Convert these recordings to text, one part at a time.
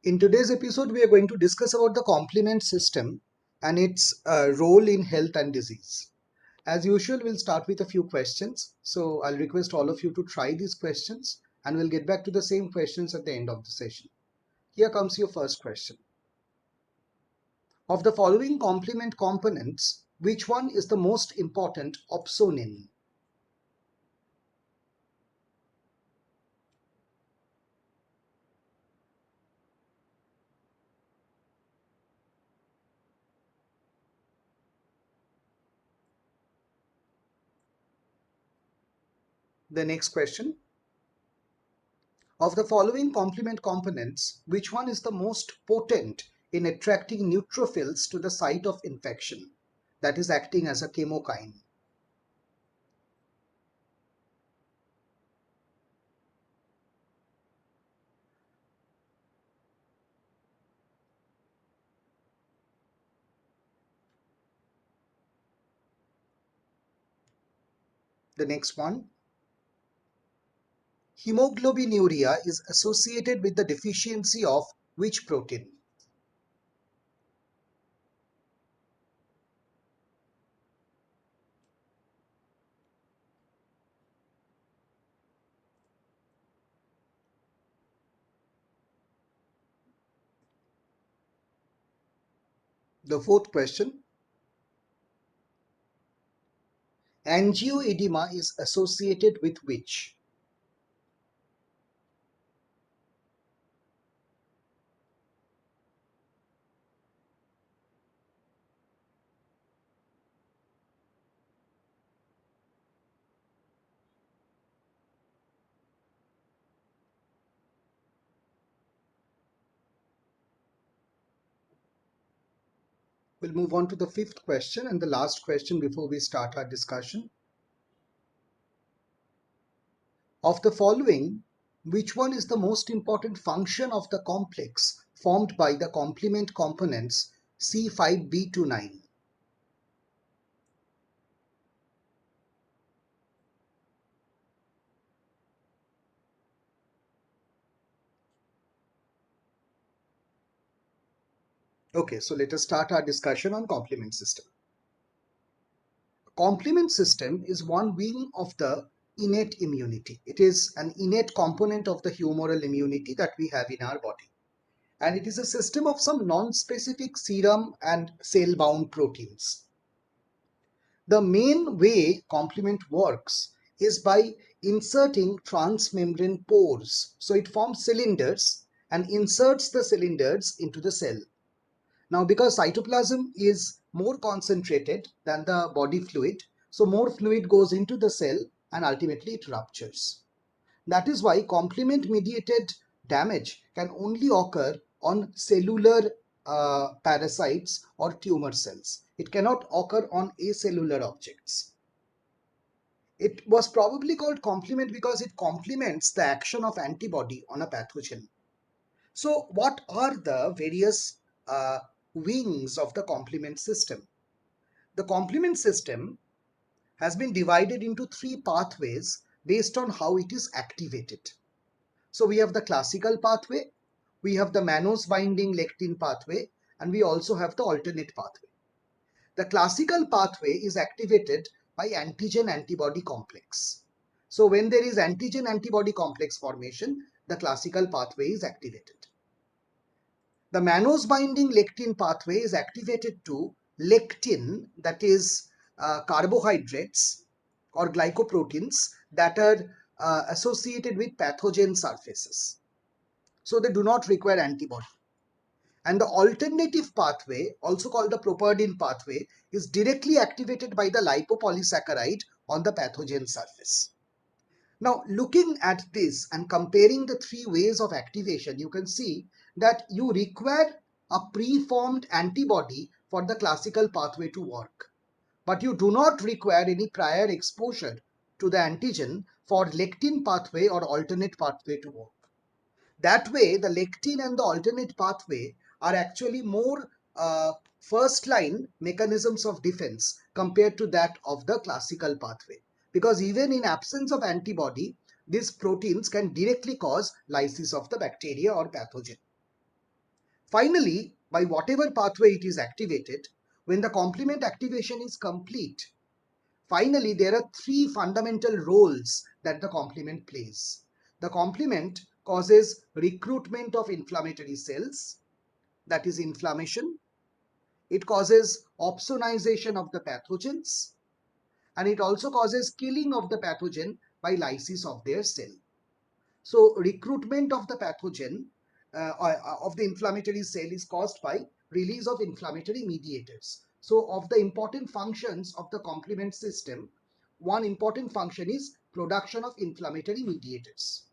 In today's episode, we are going to discuss about the complement system and its role in health and disease. As usual, we'll start with a few questions. So I'll request all of you to try these questions and we'll get back to the same questions at the end of the session. Here comes your first question. Of the following complement components, which one is the most important opsonin? The next question. Of the following complement components, which one is the most potent in attracting neutrophils to the site of infection, that is acting as a chemokine? The next one. Hemoglobinuria is associated with the deficiency of which protein? The fourth question. Angioedema is associated with which? We'll move on to the fifth question and the last question before we start our discussion. Of the following, which one is the most important function of the complex formed by the complement components C5b29? Okay, so let us start our discussion on complement system. Complement system is one wing of the innate immunity. It is an innate component of the humoral immunity that we have in our body. And it is a system of some non-specific serum and cell-bound proteins. The main way complement works is by inserting transmembrane pores. So it forms cylinders and inserts the cylinders into the cell. Now, because cytoplasm is more concentrated than the body fluid, so more fluid goes into the cell and ultimately it ruptures. That is why complement mediated damage can only occur on cellular parasites or tumor cells. It cannot occur on acellular objects. It was probably called complement because it complements the action of antibody on a pathogen. So what are the various wings of the complement system? The complement system has been divided into three pathways based on how it is activated. So we have the classical pathway, we have the mannose binding lectin pathway, and we also have the alternate pathway. The classical pathway is activated by antigen antibody complex. So when there is antigen antibody complex formation, the classical pathway is activated. The mannose binding lectin pathway is activated to lectin, that is carbohydrates or glycoproteins that are associated with pathogen surfaces. So they do not require antibody. And the alternative pathway, also called the properdin pathway, is directly activated by the lipopolysaccharide on the pathogen surface. Now, looking at this and comparing the three ways of activation, you can see that you require a preformed antibody for the classical pathway to work. But you do not require any prior exposure to the antigen for lectin pathway or alternate pathway to work. That way, the lectin and the alternate pathway are actually more first line mechanisms of defense compared to that of the classical pathway. Because even in absence of antibody, these proteins can directly cause lysis of the bacteria or pathogen. Finally, by whatever pathway it is activated, when the complement activation is complete, finally there are three fundamental roles that the complement plays. The complement causes recruitment of inflammatory cells, that is inflammation. It causes opsonization of the pathogens, and it also causes killing of the pathogen by lysis of their cell. So recruitment of the pathogen of the inflammatory cell is caused by release of inflammatory mediators. So of the important functions of the complement system, one important function is production of inflammatory mediators.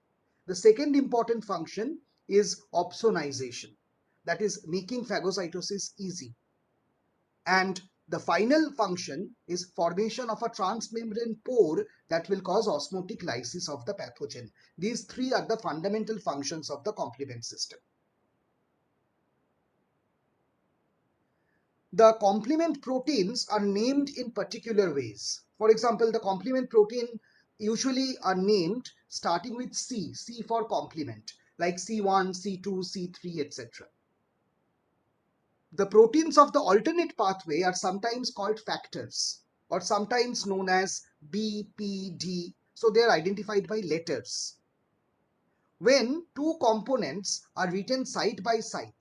The second important function is opsonization, that is making phagocytosis easy. And the final function is formation of a transmembrane pore that will cause osmotic lysis of the pathogen. These three are the fundamental functions of the complement system. The complement proteins are named in particular ways. For example, the complement protein usually are named starting with C, C for complement, like C1, C2, C3, etc. The proteins of the alternate pathway are sometimes called factors or sometimes known as B, P, D. So they are identified by letters. When two components are written side by side,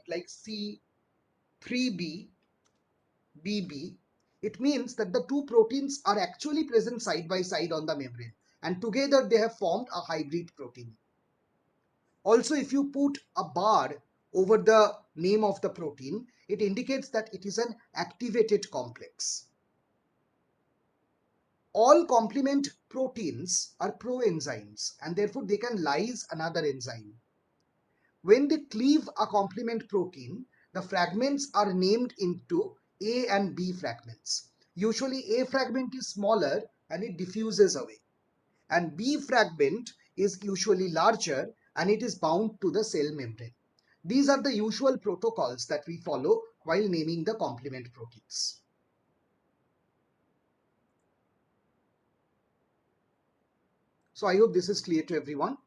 like C3B, BB, it means that the two proteins are actually present side by side on the membrane, and together they have formed a hybrid protein. Also, if you put a bar over the name of the protein, it indicates that it is an activated complex. All complement proteins are proenzymes, and therefore they can lyse another enzyme. When they cleave a complement protein, the fragments are named into A and B fragments. Usually A fragment is smaller and it diffuses away, and B fragment is usually larger and it is bound to the cell membrane. These are the usual protocols that we follow while naming the complement proteins. So I hope this is clear to everyone.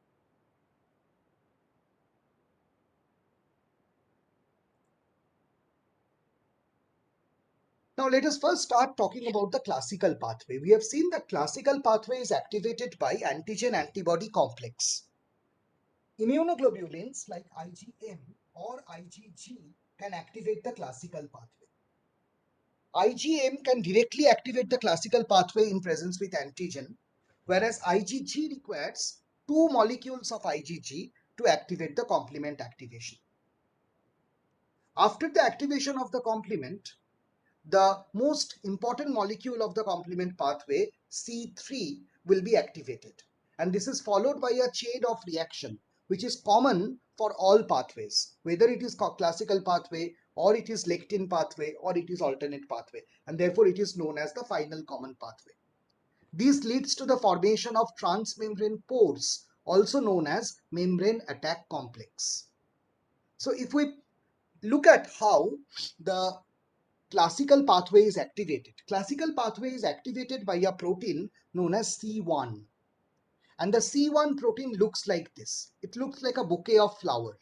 Now let us first start talking about the classical pathway. We have seen that classical pathway is activated by antigen-antibody complex. Immunoglobulins like IgM or IgG can activate the classical pathway. IgM can directly activate the classical pathway in presence with antigen, whereas IgG requires two molecules of IgG to activate the complement activation. After the activation of the complement, the most important molecule of the complement pathway, C3, will be activated. And this is followed by a chain of reaction, which is common for all pathways, whether it is classical pathway or it is lectin pathway or it is alternate pathway. And therefore, it is known as the final common pathway. This leads to the formation of transmembrane pores, also known as membrane attack complex. So if we look at how the classical pathway is activated. Classical pathway is activated by a protein known as C1. And the C1 protein looks like this. It looks like a bouquet of flowers.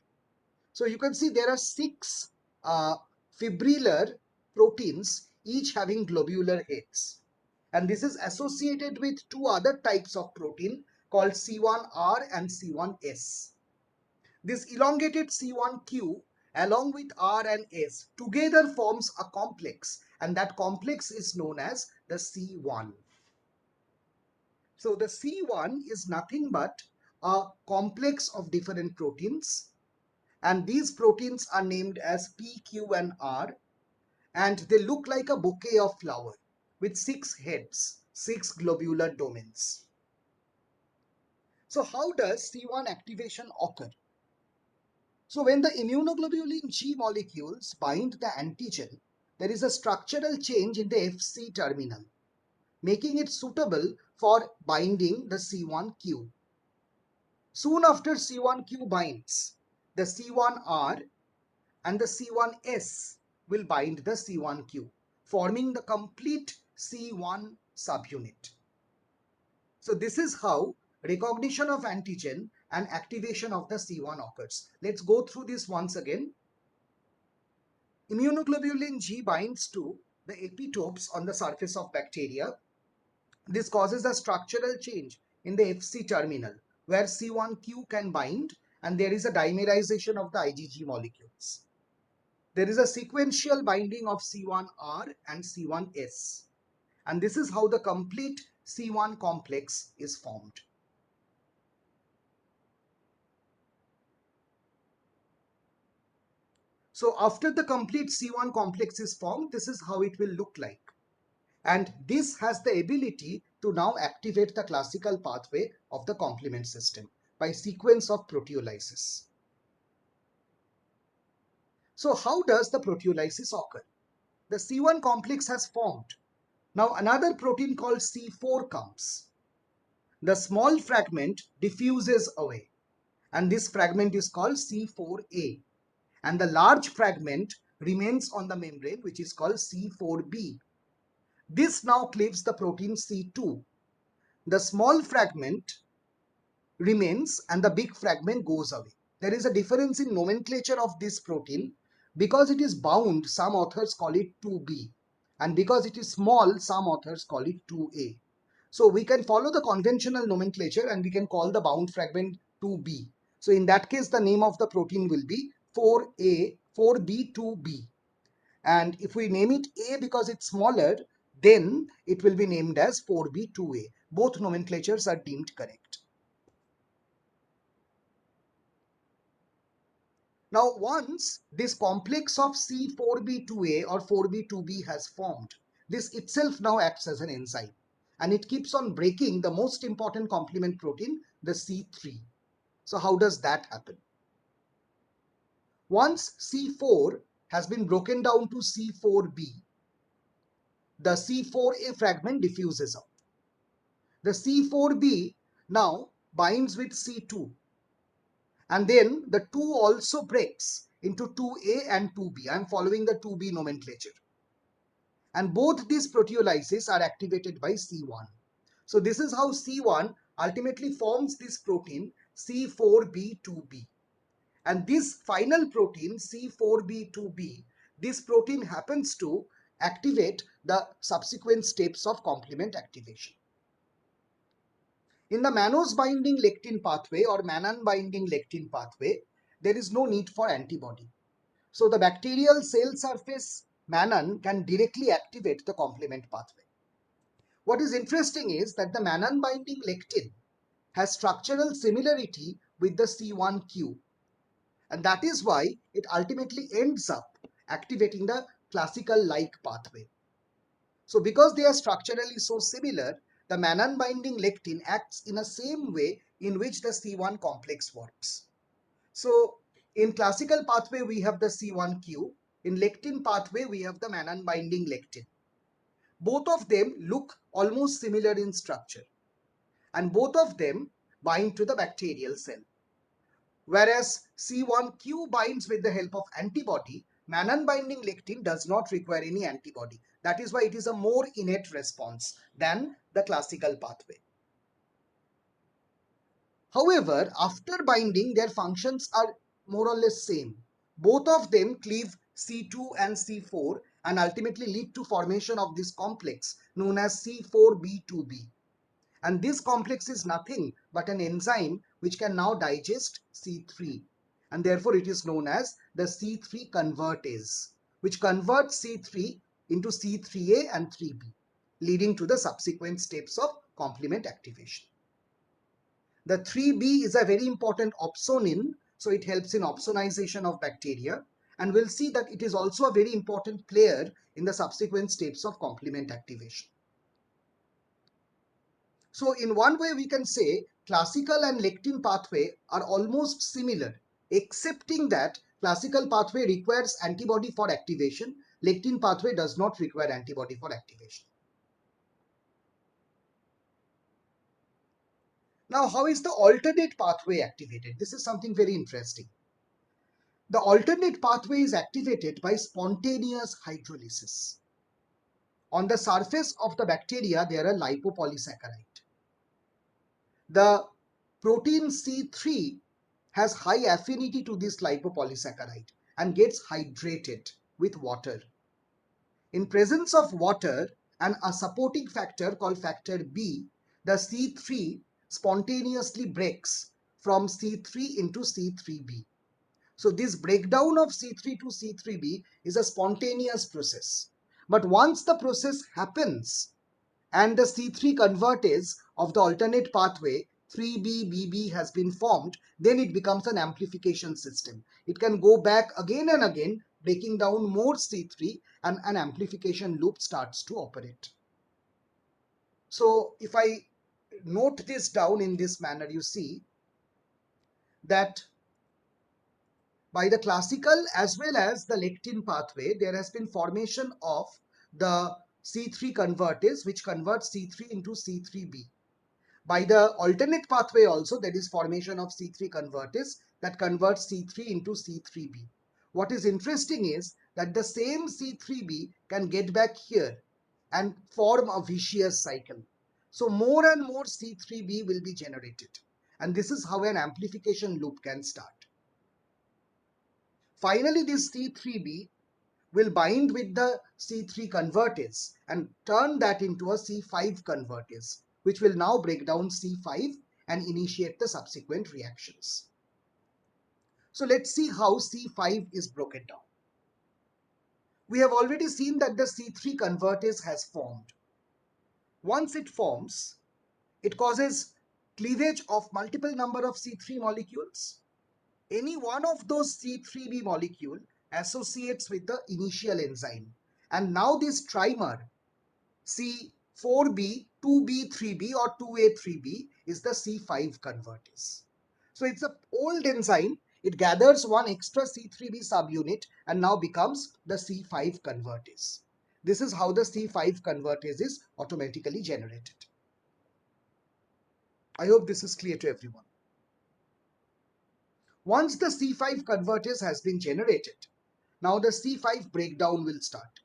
So you can see there are six fibrillar proteins, each having globular heads. And this is associated with two other types of protein called C1R and C1S. This elongated C1q along with R and S together forms a complex, and that complex is known as the C1. So the C1 is nothing but a complex of different proteins, and these proteins are named as P, Q and R, and they look like a bouquet of flowers with six heads, six globular domains. So how does C1 activation occur? So when the immunoglobulin G molecules bind the antigen, there is a structural change in the Fc terminal, making it suitable for binding the C1q. Soon after C1q binds, the C1R and the C1S will bind the C1q, forming the complete C1 subunit. So this is how recognition of antigen, and activation of the C1 occurs. Let's go through this once again. Immunoglobulin G binds to the epitopes on the surface of bacteria. This causes a structural change in the Fc terminal where C1q can bind, and there is a dimerization of the IgG molecules. There is a sequential binding of C1r and C1s, and this is how the complete C1 complex is formed. So after the complete C1 complex is formed, this is how it will look like. And this has the ability to now activate the classical pathway of the complement system by sequence of proteolysis. So how does the proteolysis occur? The C1 complex has formed. Now another protein called C4 comes. The small fragment diffuses away, and this fragment is called C4a. And the large fragment remains on the membrane, which is called C4b. This now cleaves the protein C2. The small fragment remains and the big fragment goes away. There is a difference in nomenclature of this protein. Because it is bound, some authors call it 2b, and because it is small, some authors call it 2a. So we can follow the conventional nomenclature and we can call the bound fragment 2b. So in that case, the name of the protein will be 4a, 4b, 2b. And if we name it A because it's smaller, then it will be named as 4b, 2a. Both nomenclatures are deemed correct. Now, once this complex of C4b2a or 4b2b has formed, this itself now acts as an enzyme, and it keeps on breaking the most important complement protein, the C3. So how does that happen? Once C4 has been broken down to C4b, the C4a fragment diffuses out. The C4b now binds with C2, and then the 2 also breaks into 2a and 2b. I am following the 2b nomenclature. And both these proteolyses are activated by C1. So this is how C1 ultimately forms this protein C4b2b. And this final protein C4b2b, this protein happens to activate the subsequent steps of complement activation. In the mannose binding lectin pathway or mannan binding lectin pathway, there is no need for antibody. So the bacterial cell surface mannan can directly activate the complement pathway. What is interesting is that the mannan binding lectin has structural similarity with the C1q, and that is why it ultimately ends up activating the classical like pathway. So because they are structurally so similar, the mannan binding lectin acts in the same way in which the C1 complex works. So in classical pathway, we have the C1q. In lectin pathway, we have the mannan binding lectin. Both of them look almost similar in structure, and both of them bind to the bacterial cell. Whereas C1q binds with the help of antibody, mannan binding lectin does not require any antibody. That is why it is a more innate response than the classical pathway. However, after binding, their functions are more or less same. Both of them cleave C2 and C4 and ultimately lead to formation of this complex known as C4b2b. And this complex is nothing but an enzyme which can now digest C3. And therefore it is known as the C3 convertase, which converts C3 into C3a and 3b, leading to the subsequent steps of complement activation. The 3b is a very important opsonin, so it helps in opsonization of bacteria, and we'll see that it is also a very important player in the subsequent steps of complement activation. So in one way we can say classical and lectin pathway are almost similar, excepting that classical pathway requires antibody for activation, lectin pathway does not require antibody for activation. Now, how is the alternate pathway activated? This is something very interesting. The alternate pathway is activated by spontaneous hydrolysis. On the surface of the bacteria, there are lipopolysaccharide. The protein C3 has high affinity to this lipopolysaccharide and gets hydrated with water. In presence of water and a supporting factor called factor B, the C3 spontaneously breaks from C3 into C3b. So this breakdown of C3 to C3b is a spontaneous process. But once the process happens and the C3 convertase of the alternate pathway 3B has been formed, then it becomes an amplification system. It can go back again and again, breaking down more C3, and an amplification loop starts to operate. So if I note this down in this manner, you see that by the classical as well as the lectin pathway, there has been formation of the C3 convertase which converts C3 into C3b. By the alternate pathway also, there is formation of C3 convertase that converts C3 into C3b. What is interesting is that the same C3b can get back here and form a vicious cycle. So more and more C3b will be generated. And this is how an amplification loop can start. Finally, this C3b will bind with the C3 convertase and turn that into a C5 convertase, which will now break down C5 and initiate the subsequent reactions. So let's see how C5 is broken down. We have already seen that the C3 convertase has formed. Once it forms, it causes cleavage of multiple number of C3 molecules. Any one of those C3b molecule associates with the initial enzyme. And now this trimer C4b, 2b, 3b or 2a, 3b is the C5 convertase. So it's an old enzyme. It gathers one extra C3b subunit and now becomes the C5 convertase. This is how the C5 convertase is automatically generated. I hope this is clear to everyone. Once the C5 convertase has been generated, now the C5 breakdown will start.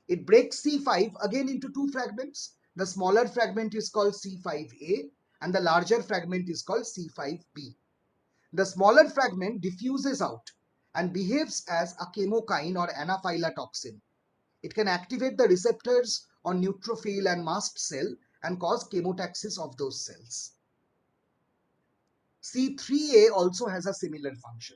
It breaks C5 again into two fragments. The smaller fragment is called C5a and the larger fragment is called C5b. The smaller fragment diffuses out and behaves as a chemokine or anaphylatoxin. It can activate the receptors on neutrophil and mast cell and cause chemotaxis of those cells. C3a also has a similar function.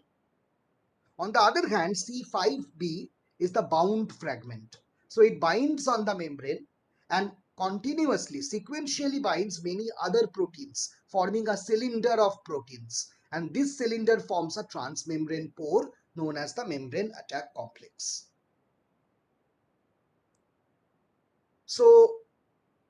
On the other hand, C5b is the bound fragment. So it binds on the membrane and continuously, sequentially binds many other proteins, forming a cylinder of proteins. And this cylinder forms a transmembrane pore known as the membrane attack complex. So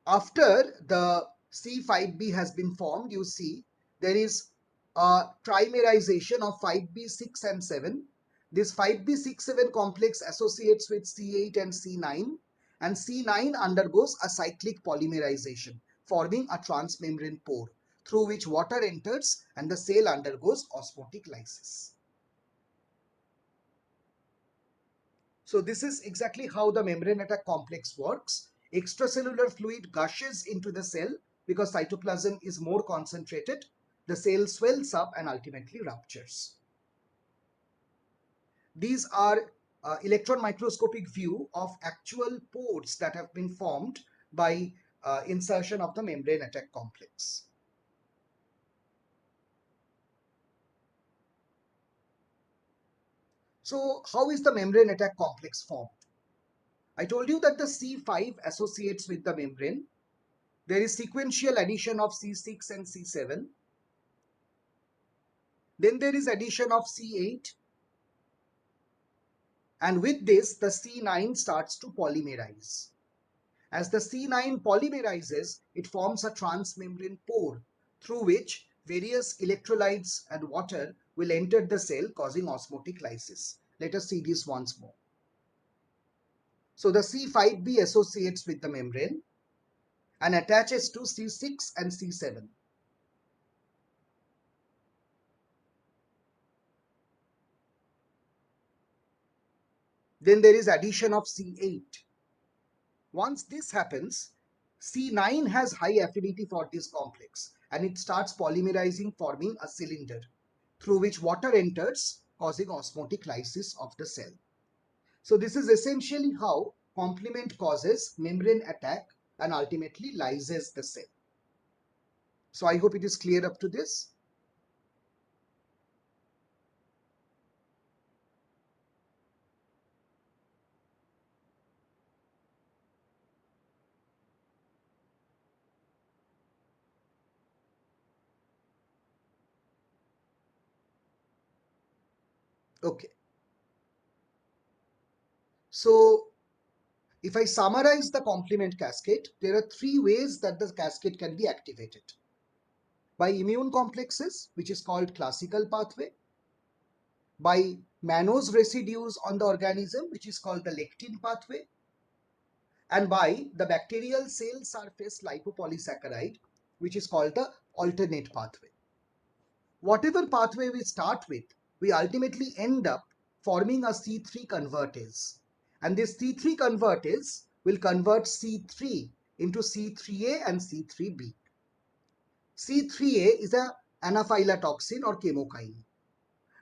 after the C5b has been formed, you see there is a trimerization of 5b, 6 and 7. This 5b, 6, 7 complex associates with C8 and C9 and C9 undergoes a cyclic polymerization forming a transmembrane pore through which water enters and the cell undergoes osmotic lysis. So this is exactly how the membrane attack complex works. Extracellular fluid gushes into the cell because cytoplasm is more concentrated. The cell swells up and ultimately ruptures. These are electron microscopic view of actual pores that have been formed by insertion of the membrane attack complex. So how is the membrane attack complex formed? I told you that the C5 associates with the membrane. There is sequential addition of C6 and C7. Then there is addition of C8. And with this, the C9 starts to polymerize. As the C9 polymerizes, it forms a transmembrane pore through which various electrolytes and water will enter the cell, causing osmotic lysis. Let us see this once more. So the C5b associates with the membrane and attaches to C6 and C7. Then there is addition of C8. Once this happens, C9 has high affinity for this complex and it starts polymerizing, forming a cylinder through which water enters, causing osmotic lysis of the cell. So this is essentially how complement causes membrane attack and ultimately lyses the cell. So I hope it is clear up to this. Okay. So if I summarize the complement cascade, there are three ways that the cascade can be activated. By immune complexes, which is called classical pathway, by mannose residues on the organism, which is called the lectin pathway, and by the bacterial cell surface lipopolysaccharide, which is called the alternate pathway. Whatever pathway we start with, we ultimately end up forming a C3 convertase. And this C3 convertase will convert C3 into C3A and C3B. C3A is an anaphylatoxin or chemokine.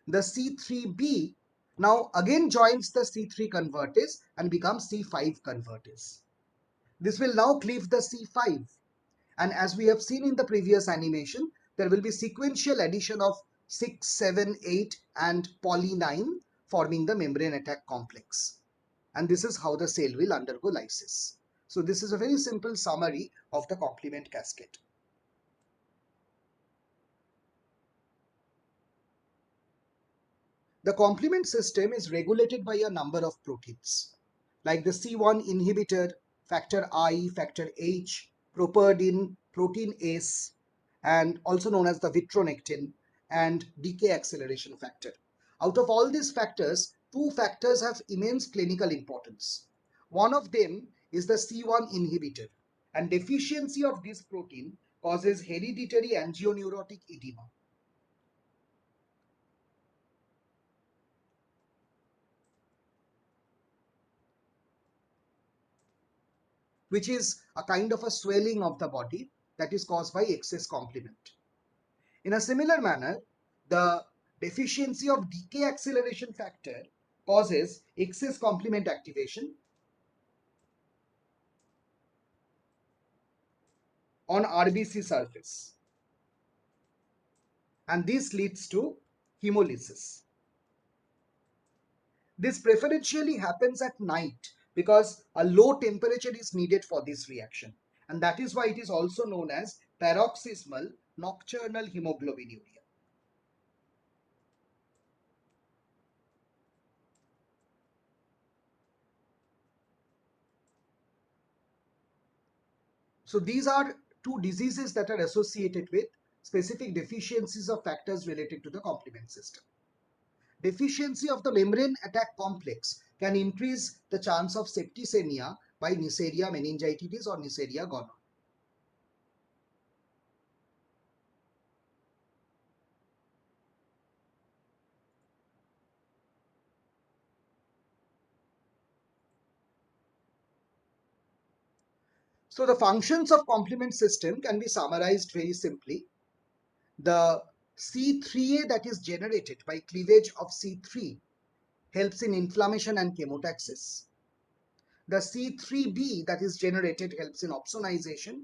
The C3B now again joins the C3 convertase and becomes C5 convertase. This will now cleave the C5, and as we have seen in the previous animation, there will be sequential addition of 6, 7, 8 and poly 9 forming the membrane attack complex. And this is how the cell will undergo lysis. So this is a very simple summary of the complement cascade. The complement system is regulated by a number of proteins like the C1 inhibitor, factor I, factor H, properdin, protein S, and also known as the vitronectin, and decay acceleration factor. Out of all these factors, two factors have immense clinical importance. One of them is the C1 inhibitor, and deficiency of this protein causes hereditary angioneurotic edema. Which is a kind of a swelling of the body that is caused by excess complement. In a similar manner, the deficiency of decay acceleration factor causes excess complement activation on RBC surface, and this leads to hemolysis. This preferentially happens at night because a low temperature is needed for this reaction, and that is why it is also known as paroxysmal nocturnal hemoglobinuria. So these are two diseases that are associated with specific deficiencies of factors related to the complement system. Deficiency of the membrane attack complex can increase the chance of septicemia by Neisseria meningitidis or Neisseria gonorrhoeae. So the functions of complement system can be summarized very simply. The C3A that is generated by cleavage of C3 helps in inflammation and chemotaxis. The C3B that is generated helps in opsonization,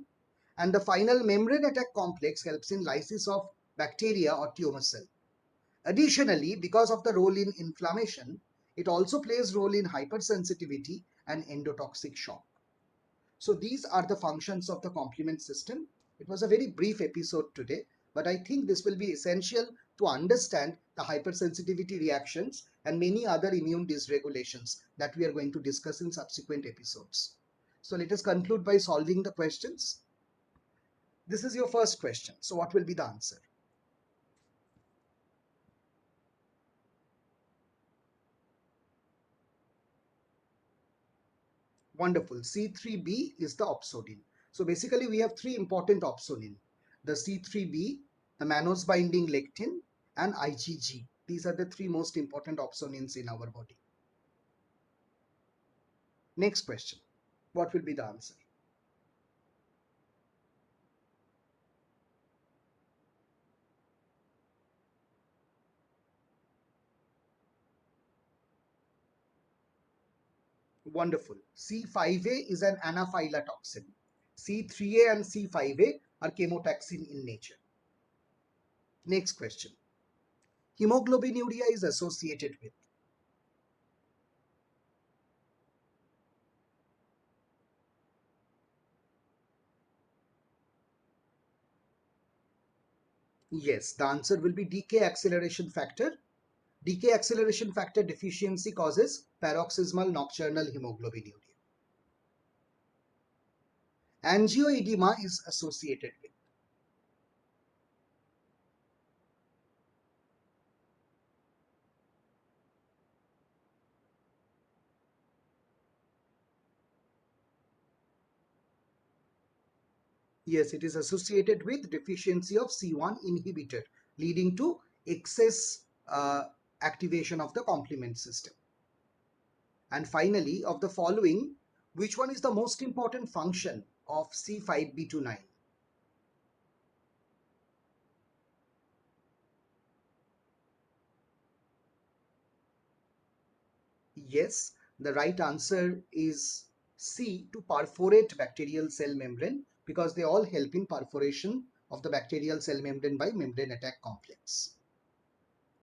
and the final membrane attack complex helps in lysis of bacteria or tumor cell. Additionally, because of the role in inflammation, it also plays role in hypersensitivity and endotoxic shock. So these are the functions of the complement system. It was a very brief episode today, but I think this will be essential to understand the hypersensitivity reactions and many other immune dysregulations that we are going to discuss in subsequent episodes. So let us conclude by solving the questions. This is your first question. So what will be the answer? Wonderful. C3b is the opsonine. So basically we have three important opsonine. The C3b, the mannose binding lectin, and IgG. These are the three most important opsonines in our body. Next question. What will be the answer? Wonderful. C5a is an anaphylotoxin. C3a and C5a are chemotaxin in nature. Next question. Hemoglobinuria is associated with. Yes, the answer will be decay acceleration factor. Decay acceleration factor deficiency causes paroxysmal nocturnal hemoglobinuria. Angioedema is associated with. Yes, it is associated with deficiency of C1 inhibitor, leading to excess activation of the complement system. And finally, of the following, which one is the most important function of C5b29? Yes, the right answer is C, to perforate bacterial cell membrane, because they all help in perforation of the bacterial cell membrane by membrane attack complex.